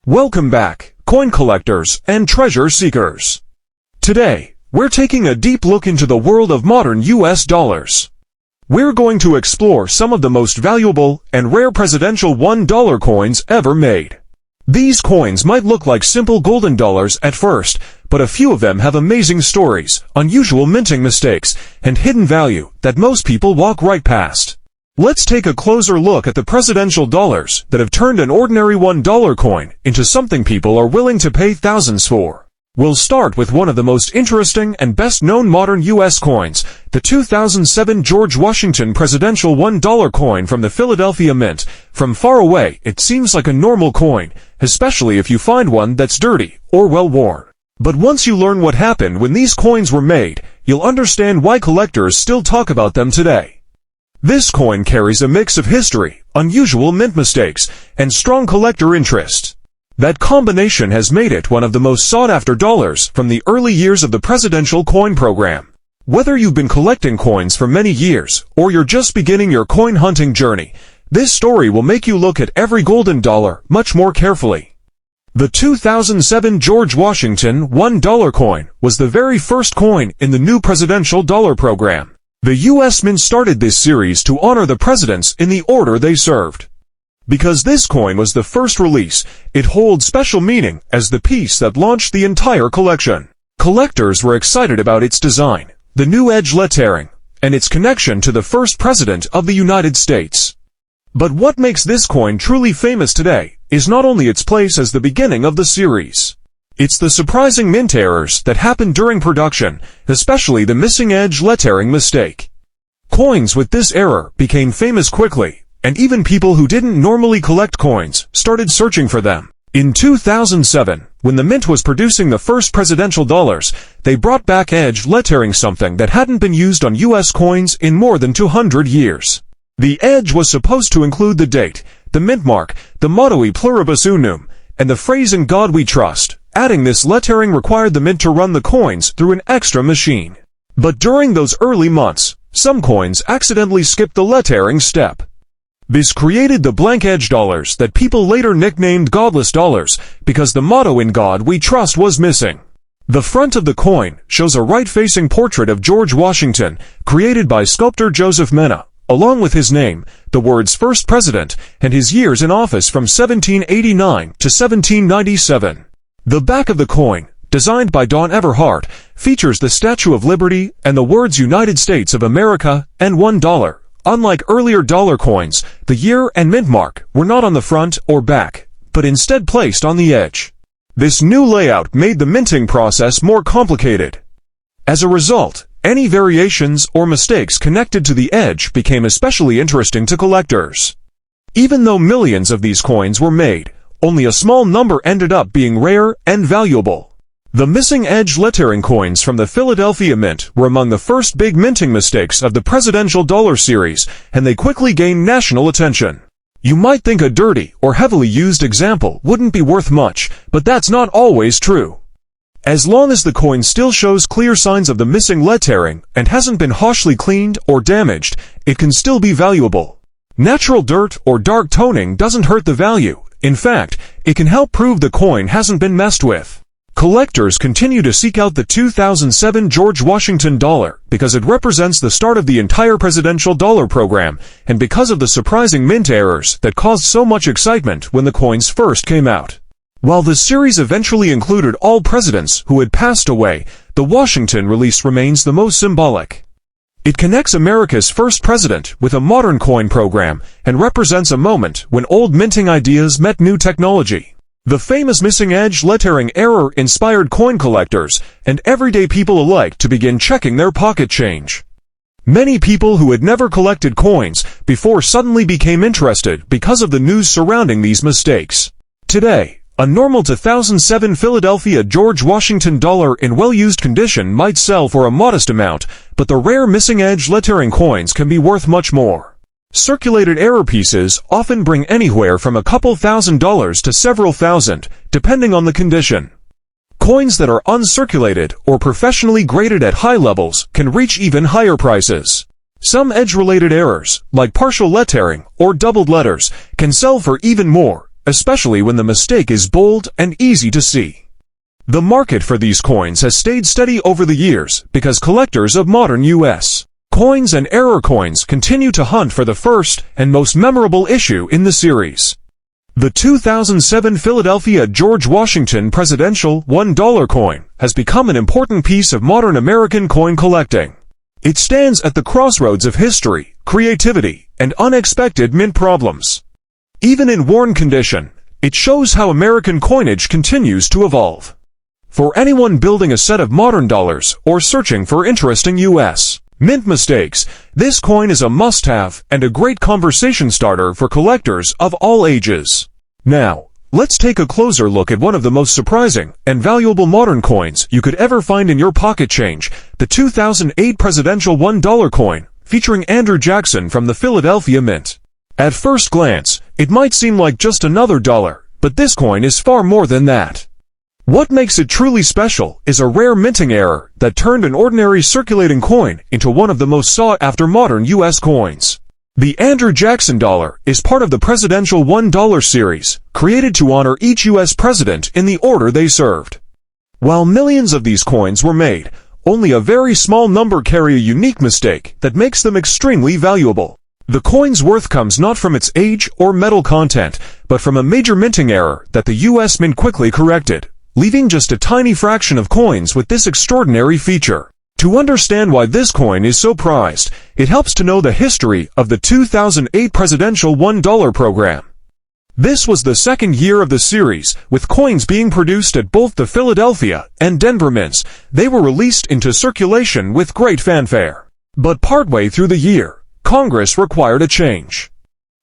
Welcome back, coin collectors and treasure seekers. Today, we're taking a deep look into the world of modern US dollars. We're going to explore some of the most valuable and rare presidential $1 coins ever made. These coins might look like simple golden dollars at first, but a few of them have amazing stories, unusual minting mistakes, and hidden value that most people walk right past. Let's take a closer look at the presidential dollars that have turned an ordinary $1 coin into something people are willing to pay thousands for. We'll start with one of the most interesting and best-known modern U.S. coins, the 2007 George Washington presidential $1 coin from the Philadelphia Mint. From far away, it seems like a normal coin, especially if you find one that's dirty or well-worn. But once you learn what happened when these coins were made, you'll understand why collectors still talk about them today. This coin carries a mix of history, unusual mint mistakes, and strong collector interest. That combination has made it one of the most sought-after dollars from the early years of the presidential coin program. Whether you've been collecting coins for many years, or you're just beginning your coin hunting journey, this story will make you look at every golden dollar much more carefully. The 2007 George Washington $1 coin was the very first coin in the new presidential dollar program. The U.S. Mint started this series to honor the presidents in the order they served. Because this coin was the first release, it holds special meaning as the piece that launched the entire collection. Collectors were excited about its design, the new edge lettering, and its connection to the first president of the United States. But what makes this coin truly famous today is not only its place as the beginning of the series. It's the surprising mint errors that happened during production, especially the missing edge lettering mistake. Coins with this error became famous quickly, and even people who didn't normally collect coins started searching for them. In 2007, when the Mint was producing the first presidential dollars, they brought back edge lettering, something that hadn't been used on U.S. coins in more than 200 years. The edge was supposed to include the date, the mint mark, the motto E pluribus unum, and the phrase "In God We Trust." Adding this lettering required the Mint to run the coins through an extra machine. But during those early months, some coins accidentally skipped the lettering step. This created the blank edge dollars that people later nicknamed godless dollars because the motto "In God We Trust" was missing. The front of the coin shows a right-facing portrait of George Washington, created by sculptor Joseph Mena, along with his name, the words "First President," and his years in office from 1789 to 1797. The back of the coin, designed by Don Everhart, features the Statue of Liberty and the words "United States of America" and $1. Unlike earlier dollar coins, the year and mint mark were not on the front or back, but instead placed on the edge. This new layout made the minting process more complicated. As a result, any variations or mistakes connected to the edge became especially interesting to collectors. Even though millions of these coins were made, only a small number ended up being rare and valuable. The missing edge lettering coins from the Philadelphia Mint were among the first big minting mistakes of the presidential dollar series, and they quickly gained national attention. You might think a dirty or heavily used example wouldn't be worth much, but that's not always true. As long as the coin still shows clear signs of the missing lettering and hasn't been harshly cleaned or damaged, it can still be valuable. Natural dirt or dark toning doesn't hurt the value. In fact, it can help prove the coin hasn't been messed with. Collectors continue to seek out the 2007 George Washington dollar because it represents the start of the entire presidential dollar program, and because of the surprising mint errors that caused so much excitement when the coins first came out. While the series eventually included all presidents who had passed away, the Washington release remains the most symbolic. It connects America's first president with a modern coin program and represents a moment when old minting ideas met new technology. The famous missing edge lettering error inspired coin collectors and everyday people alike to begin checking their pocket change. Many people who had never collected coins before suddenly became interested because of the news surrounding these mistakes. Today, a normal 2007 Philadelphia George Washington dollar in well-used condition might sell for a modest amount, but the rare missing edge lettering coins can be worth much more. Circulated error pieces often bring anywhere from a couple $1,000s to several thousand, depending on the condition. Coins that are uncirculated or professionally graded at high levels can reach even higher prices. Some edge-related errors, like partial lettering or doubled letters, can sell for even more, especially when the mistake is bold and easy to see. The market for these coins has stayed steady over the years because collectors of modern U.S. coins and error coins continue to hunt for the first and most memorable issue in the series. The 2007 Philadelphia George Washington presidential $1 coin has become an important piece of modern American coin collecting. It stands at the crossroads of history, creativity, and unexpected mint problems. Even in worn condition, it shows how American coinage continues to evolve. For anyone building a set of modern dollars or searching for interesting U.S. mint mistakes, this coin is a must-have and a great conversation starter for collectors of all ages. Now, let's take a closer look at one of the most surprising and valuable modern coins you could ever find in your pocket change, the 2008 presidential $1 coin, featuring Andrew Jackson from the Philadelphia Mint. At first glance, it might seem like just another dollar, but this coin is far more than that. What makes it truly special is a rare minting error that turned an ordinary circulating coin into one of the most sought-after modern U.S. coins. The Andrew Jackson dollar is part of the presidential $1 series, created to honor each U.S. president in the order they served. While millions of these coins were made, only a very small number carry a unique mistake that makes them extremely valuable. The coin's worth comes not from its age or metal content, but from a major minting error that the U.S. Mint quickly corrected, leaving just a tiny fraction of coins with this extraordinary feature. To understand why this coin is so prized, it helps to know the history of the 2008 presidential $1 program. This was the second year of the series, with coins being produced at both the Philadelphia and Denver mints. They were released into circulation with great fanfare. But partway through the year, Congress required a change.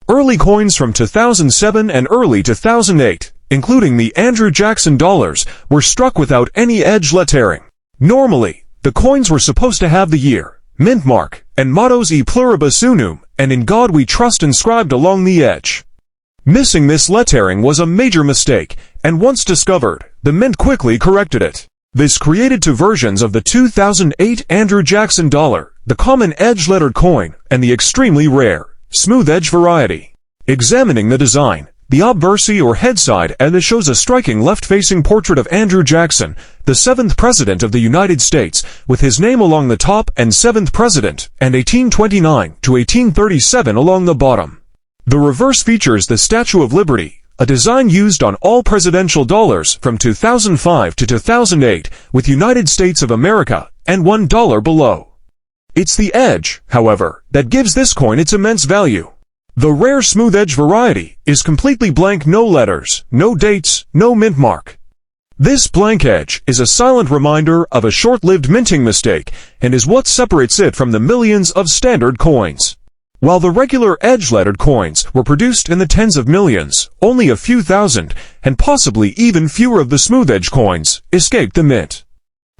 Early coins from 2007 and early 2008, including the Andrew Jackson dollars, were struck without any edge lettering. Normally, the coins were supposed to have the year, mint mark, and mottos E pluribus unum, and In God We Trust inscribed along the edge. Missing this lettering was a major mistake, and once discovered, the mint quickly corrected it. This created two versions of the 2008 Andrew Jackson dollar, the common edge-lettered coin, and the extremely rare, smooth edge variety. Examining the design, the obverse or head side edge shows a striking left-facing portrait of Andrew Jackson, the 7th President of the United States, with his name along the top and 7th President, and 1829 to 1837 along the bottom. The reverse features the Statue of Liberty, a design used on all presidential dollars from 2005 to 2008, with United States of America and $1 below. It's the edge, however, that gives this coin its immense value. The rare smooth edge variety is completely blank, no letters, no dates, no mint mark. This blank edge is a silent reminder of a short-lived minting mistake and is what separates it from the millions of standard coins. While the regular edge-lettered coins were produced in the tens of millions, only a few thousand, and possibly even fewer of the smooth edge coins, escaped the mint.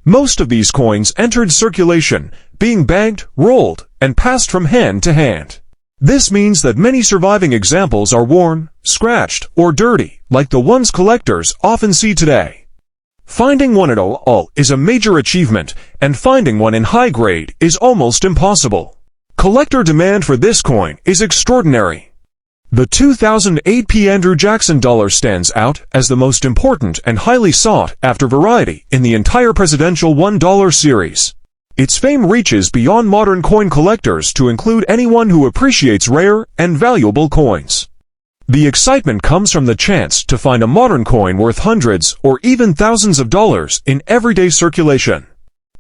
Most of these coins entered circulation, being bagged, rolled, and passed from hand to hand. This means that many surviving examples are worn, scratched, or dirty, like the ones collectors often see today. Finding one at all is a major achievement, and finding one in high grade is almost impossible. Collector demand for this coin is extraordinary. The 2008 Andrew Jackson dollar stands out as the most important and highly sought-after variety in the entire presidential $1 series. Its fame reaches beyond modern coin collectors to include anyone who appreciates rare and valuable coins. The excitement comes from the chance to find a modern coin worth hundreds or even thousands of dollars in everyday circulation.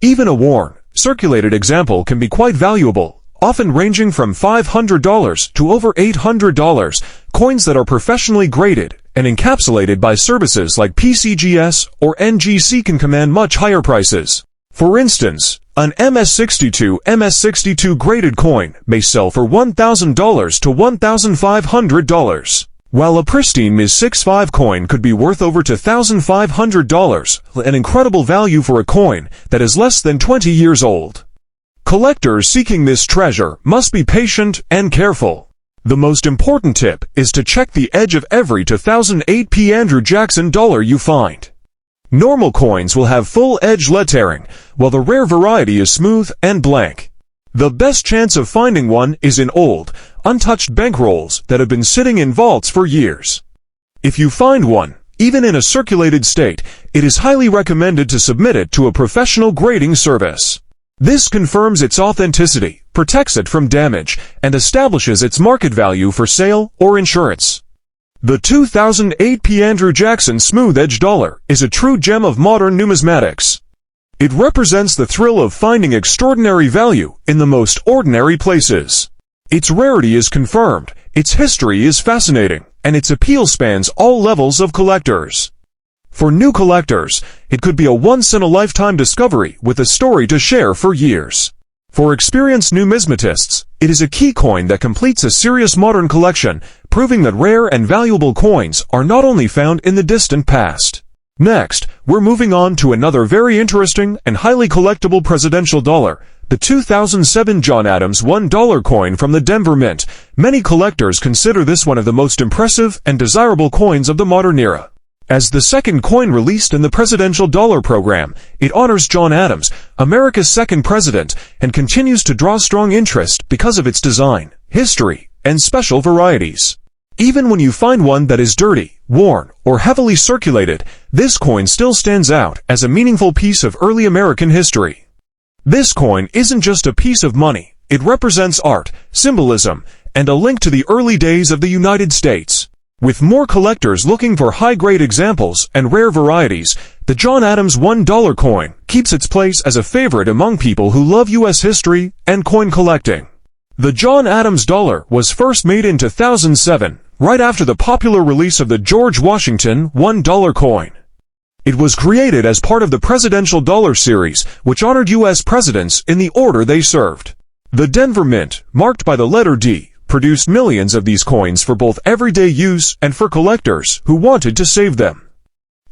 Even a worn, circulated example can be quite valuable, often ranging from $500 to over $800, coins that are professionally graded and encapsulated by services like PCGS or NGC can command much higher prices. For instance, an MS62 graded coin may sell for $1,000 to $1,500, while a pristine MS65 coin could be worth over to $1,500, an incredible value for a coin that is less than 20 years old. Collectors seeking this treasure must be patient and careful. The most important tip is to check the edge of every 2008 Andrew Jackson dollar you find. Normal coins will have full edge lettering, while the rare variety is smooth and blank. The best chance of finding one is in old, untouched bankrolls that have been sitting in vaults for years. If you find one, even in a circulated state, it is highly recommended to submit it to a professional grading service. This confirms its authenticity, protects it from damage, and establishes its market value for sale or insurance. The 2008 P. Andrew Jackson Smooth Edge Dollar is a true gem of modern numismatics. It represents the thrill of finding extraordinary value in the most ordinary places. Its rarity is confirmed, its history is fascinating, and its appeal spans all levels of collectors. For new collectors, it could be a once-in-a-lifetime discovery with a story to share for years. For experienced numismatists, it is a key coin that completes a serious modern collection, proving that rare and valuable coins are not only found in the distant past. Next, we're moving on to another very interesting and highly collectible presidential dollar, the 2007 John Adams $1 coin from the Denver Mint. Many collectors consider this one of the most impressive and desirable coins of the modern era. As the second coin released in the presidential dollar program, it honors John Adams, America's second president, and continues to draw strong interest because of its design, history, and special varieties. Even when you find one that is dirty, worn, or heavily circulated, this coin still stands out as a meaningful piece of early American history. This coin isn't just a piece of money, it represents art, symbolism, and a link to the early days of the United States. With more collectors looking for high-grade examples and rare varieties, the John Adams $1 coin keeps its place as a favorite among people who love U.S. history and coin collecting. The John Adams dollar was first made in 2007, right after the popular release of the George Washington $1 coin. It was created as part of the Presidential Dollar series, which honored U.S. presidents in the order they served. The Denver Mint, marked by the letter D, produced millions of these coins for both everyday use and for collectors who wanted to save them.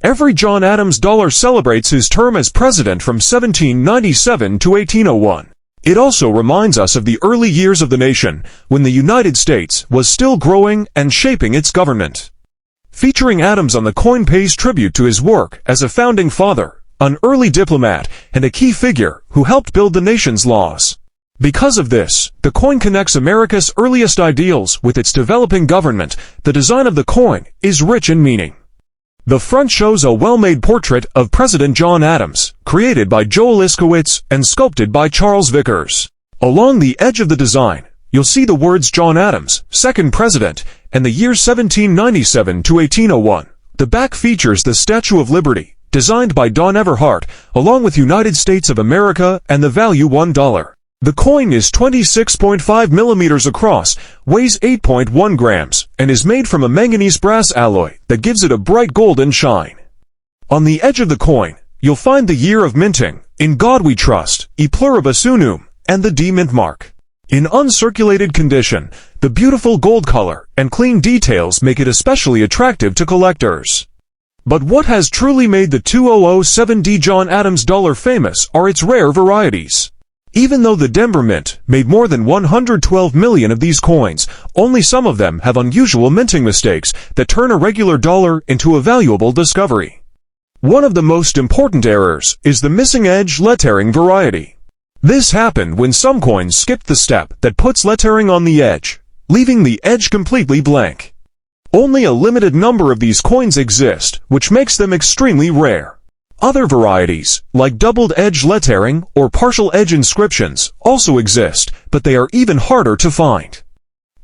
Every John Adams dollar celebrates his term as president from 1797 to 1801. It also reminds us of the early years of the nation, when the United States was still growing and shaping its government. Featuring Adams on the coin pays tribute to his work as a founding father, an early diplomat, and a key figure who helped build the nation's laws. Because of this, the coin connects America's earliest ideals with its developing government. The design of the coin is rich in meaning. The front shows a well-made portrait of President John Adams, created by Joel Iskowitz and sculpted by Charles Vickers. Along the edge of the design, you'll see the words John Adams, second president, and the year 1797 to 1801. The back features the Statue of Liberty, designed by Don Everhart, along with United States of America and the value $1. The coin is 26.5 millimeters across, weighs 8.1 grams, and is made from a manganese brass alloy that gives it a bright golden shine. On the edge of the coin, you'll find the year of minting, In God We Trust, E Pluribus Unum, and the D mint mark. In uncirculated condition, the beautiful gold color and clean details make it especially attractive to collectors. But what has truly made the 2007D John Adams dollar famous are its rare varieties. Even though the Denver Mint made more than 112 million of these coins, only some of them have unusual minting mistakes that turn a regular dollar into a valuable discovery. One of the most important errors is the missing edge lettering variety. This happened when some coins skipped the step that puts lettering on the edge, leaving the edge completely blank. Only a limited number of these coins exist, which makes them extremely rare. Other varieties, like doubled edge lettering or partial edge inscriptions, also exist, but they are even harder to find.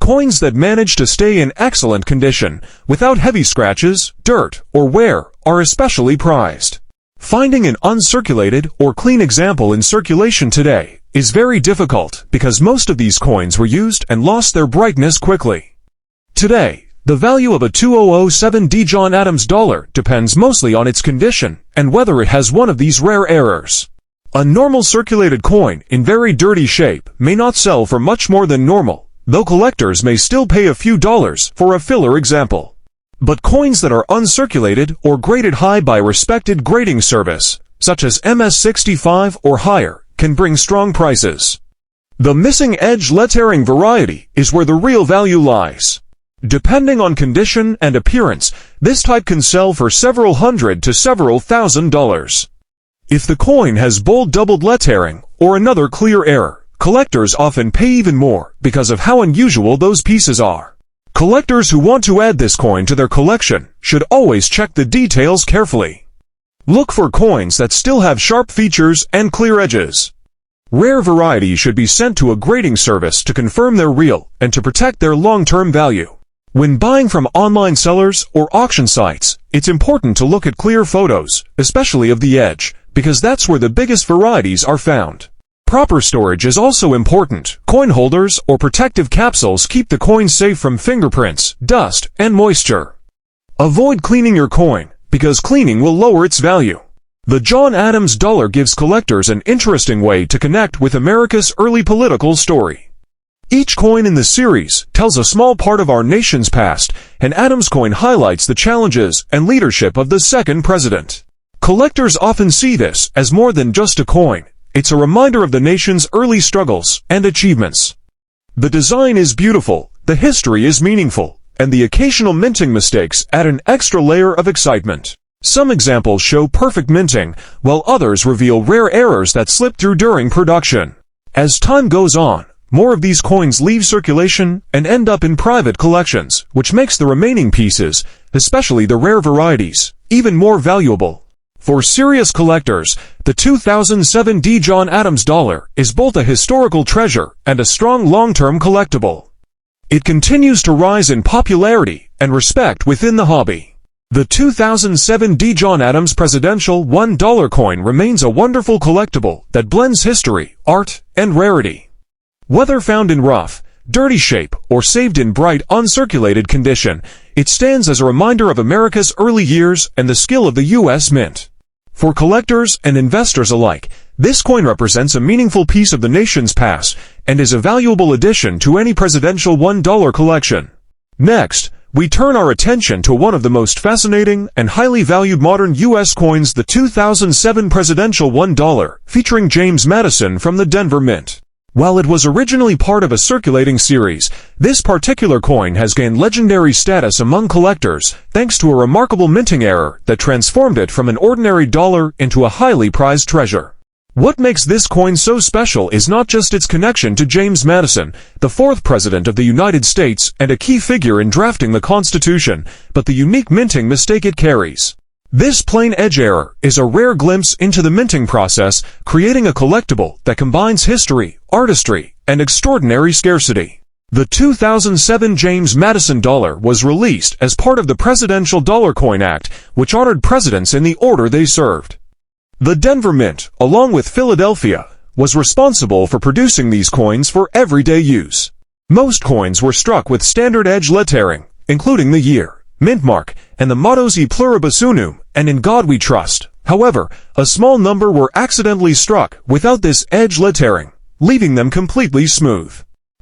Coins that manage to stay in excellent condition, without heavy scratches, dirt, or wear, are especially prized. Finding an uncirculated or clean example in circulation today is very difficult because most of these coins were used and lost their brightness quickly. Today, the value of a 2007D John Adams dollar depends mostly on its condition and whether it has one of these rare errors. A normal circulated coin in very dirty shape may not sell for much more than normal, though collectors may still pay a few dollars for a filler example. But coins that are uncirculated or graded high by a respected grading service, such as MS65 or higher, can bring strong prices. The missing edge lettering variety is where the real value lies. Depending on condition and appearance, this type can sell for several hundred to several $1,000s. If the coin has bold doubled lettering or another clear error, collectors often pay even more because of how unusual those pieces are. Collectors who want to add this coin to their collection should always check the details carefully. Look for coins that still have sharp features and clear edges. Rare varieties should be sent to a grading service to confirm they're real and to protect their long-term value. When buying from online sellers or auction sites, it's important to look at clear photos, especially of the edge, because that's where the biggest varieties are found. Proper storage is also important. Coin holders or protective capsules keep the coin safe from fingerprints, dust, and moisture. Avoid cleaning your coin, because cleaning will lower its value. The John Adams dollar gives collectors an interesting way to connect with America's early political story. Each coin in the series tells a small part of our nation's past, and Adams coin highlights the challenges and leadership of the second president. Collectors often see this as more than just a coin. It's a reminder of the nation's early struggles and achievements. The design is beautiful, the history is meaningful, and the occasional minting mistakes add an extra layer of excitement. Some examples show perfect minting, while others reveal rare errors that slip through during production. As time goes on, more of these coins leave circulation and end up in private collections, which makes the remaining pieces, especially the rare varieties, even more valuable. For serious collectors, the 2007 John Adams dollar is both a historical treasure and a strong long-term collectible. It continues to rise in popularity and respect within the hobby. The 2007 John Adams presidential $1 coin remains a wonderful collectible that blends history, art, and rarity. Whether found in rough, dirty shape, or saved in bright, uncirculated condition, it stands as a reminder of America's early years and the skill of the U.S. Mint. For collectors and investors alike, this coin represents a meaningful piece of the nation's past and is a valuable addition to any presidential $1 collection. Next, we turn our attention to one of the most fascinating and highly valued modern U.S. coins, the 2007 presidential $1, featuring James Madison from the Denver Mint. While it was originally part of a circulating series, this particular coin has gained legendary status among collectors thanks to a remarkable minting error that transformed it from an ordinary dollar into a highly prized treasure. What makes this coin so special is not just its connection to James Madison, the fourth president of the United States and a key figure in drafting the Constitution, but the unique minting mistake it carries. This plain edge error is a rare glimpse into the minting process, creating a collectible that combines history, artistry, and extraordinary scarcity. The 2007 James Madison dollar was released as part of the Presidential Dollar Coin Act, which honored presidents in the order they served. The Denver Mint, along with Philadelphia, was responsible for producing these coins for everyday use. Most coins were struck with standard edge lettering, including the year, mint mark, and the mottos E pluribus unum, and In God We Trust. However, a small number were accidentally struck without this edge lettering, leaving them completely smooth.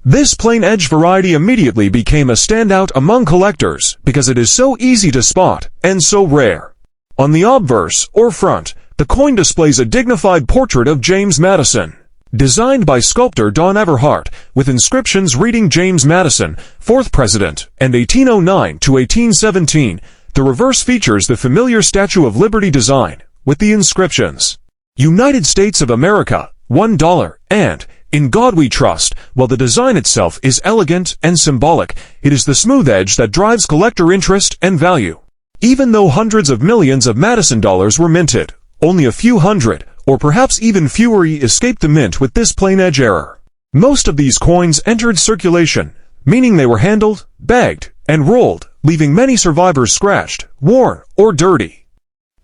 This plain edge variety immediately became a standout among collectors because it is so easy to spot and so rare. On the obverse, or front, the coin displays a dignified portrait of James Madison. Designed by sculptor Don Everhart, with inscriptions reading James Madison, 4th President, and 1809 to 1817, the reverse features the familiar Statue of Liberty design, with the inscriptions, United States of America, $1, and In God We Trust. While the design itself is elegant and symbolic, it is the smooth edge that drives collector interest and value. Even though hundreds of millions of Madison dollars were minted, only a few hundred, or perhaps even fewer, escaped the mint with this plain edge error. Most of these coins entered circulation, meaning they were handled, bagged, and rolled, leaving many survivors scratched, worn, or dirty.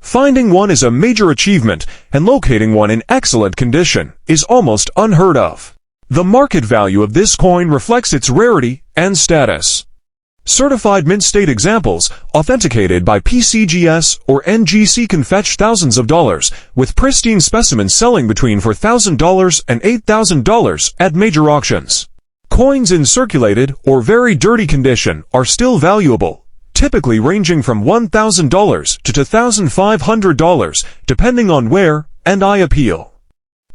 Finding one is a major achievement, and locating one in excellent condition is almost unheard of. The market value of this coin reflects its rarity and status. Certified mint state examples, authenticated by PCGS or NGC, can fetch thousands of dollars, with pristine specimens selling between $4,000 and $8,000 at major auctions. Coins in circulated or very dirty condition are still valuable, typically ranging from $1,000 to $2,500, depending on wear and eye appeal.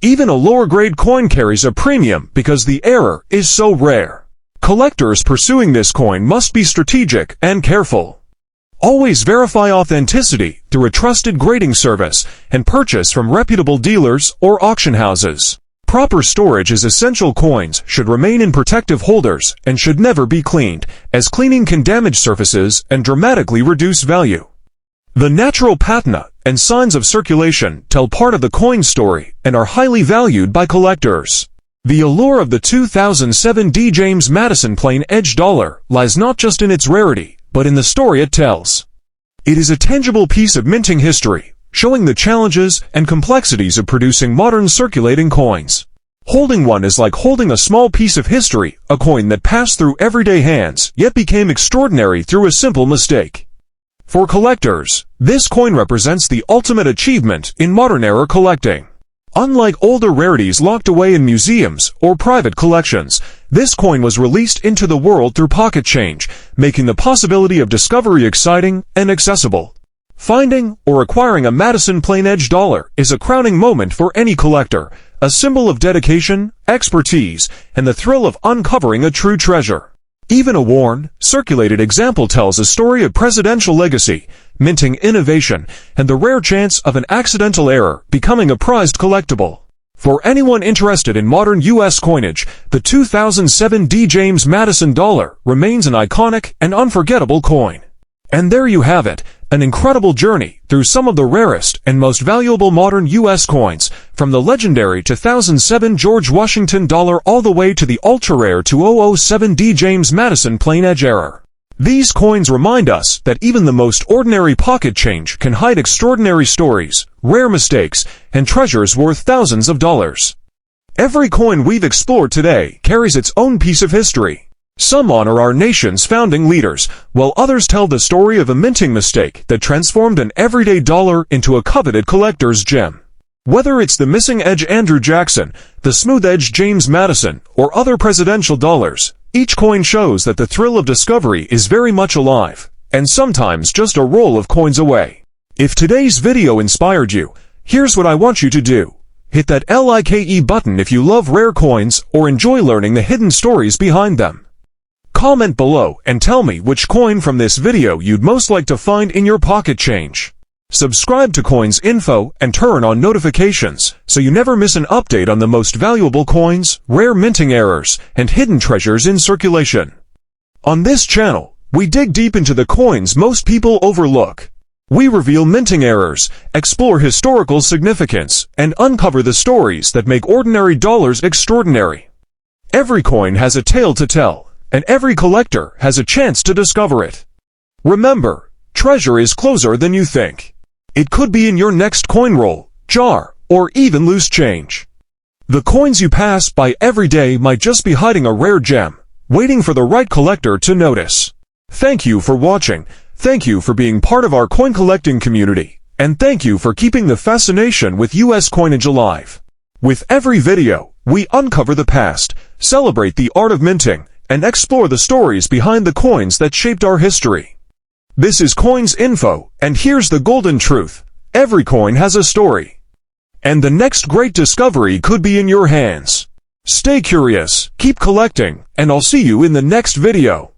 Even a lower-grade coin carries a premium because the error is so rare. Collectors pursuing this coin must be strategic and careful. Always verify authenticity through a trusted grading service and purchase from reputable dealers or auction houses. proper storage is essential. Coins should remain in protective holders and should never be cleaned, as cleaning can damage surfaces and dramatically reduce value. The natural patina and signs of circulation tell part of the coin story and are highly valued by collectors. The allure of the 2007 D. James Madison plain edge dollar lies not just in its rarity, but in the story it tells. It is a tangible piece of minting history, showing the challenges and complexities of producing modern circulating coins. Holding one is like holding a small piece of history, a coin that passed through everyday hands, yet became extraordinary through a simple mistake. For collectors, this coin represents the ultimate achievement in modern-era collecting. Unlike older rarities locked away in museums or private collections, this coin was released into the world through pocket change, making the possibility of discovery exciting and accessible. Finding or acquiring a Madison plain edge dollar is a crowning moment for any collector, a symbol of dedication, expertise, and the thrill of uncovering a true treasure. Even a worn, circulated example tells a story of presidential legacy, minting innovation, and the rare chance of an accidental error becoming a prized collectible. For anyone interested in modern U.S. coinage, the 2007 D. James Madison dollar remains an iconic and unforgettable coin. And there you have it, an incredible journey through some of the rarest and most valuable modern U.S. coins, from the legendary 2007 George Washington dollar all the way to the ultra-rare 2007 D. James Madison plain edge error. These coins remind us that even the most ordinary pocket change can hide extraordinary stories, rare mistakes, and treasures worth thousands of dollars. Every coin we've explored today carries its own piece of history. Some honor our nation's founding leaders, while others tell the story of a minting mistake that transformed an everyday dollar into a coveted collector's gem. Whether it's the missing edge Andrew Jackson, the smooth edge James Madison, or other presidential dollars, each coin shows that the thrill of discovery is very much alive, and sometimes just a roll of coins away. If today's video inspired you, here's what I want you to do. Hit that like button if you love rare coins or enjoy learning the hidden stories behind them. Comment below and tell me which coin from this video you'd most like to find in your pocket change. Subscribe to Coins Info and turn on notifications so you never miss an update on the most valuable coins, rare minting errors, and hidden treasures in circulation. On this channel, we dig deep into the coins most people overlook. We reveal minting errors, explore historical significance, and uncover the stories that make ordinary dollars extraordinary. Every coin has a tale to tell, and every collector has a chance to discover it. Remember, treasure is closer than you think. It could be in your next coin roll, jar, or even loose change. The coins you pass by every day might just be hiding a rare gem, waiting for the right collector to notice. Thank you for watching, thank you for being part of our coin collecting community, and thank you for keeping the fascination with U.S. coinage alive. With every video, we uncover the past, celebrate the art of minting, and explore the stories behind the coins that shaped our history. This is Coins Info, and here's the golden truth. Every coin has a story. And the next great discovery could be in your hands. Stay curious, keep collecting, and I'll see you in the next video.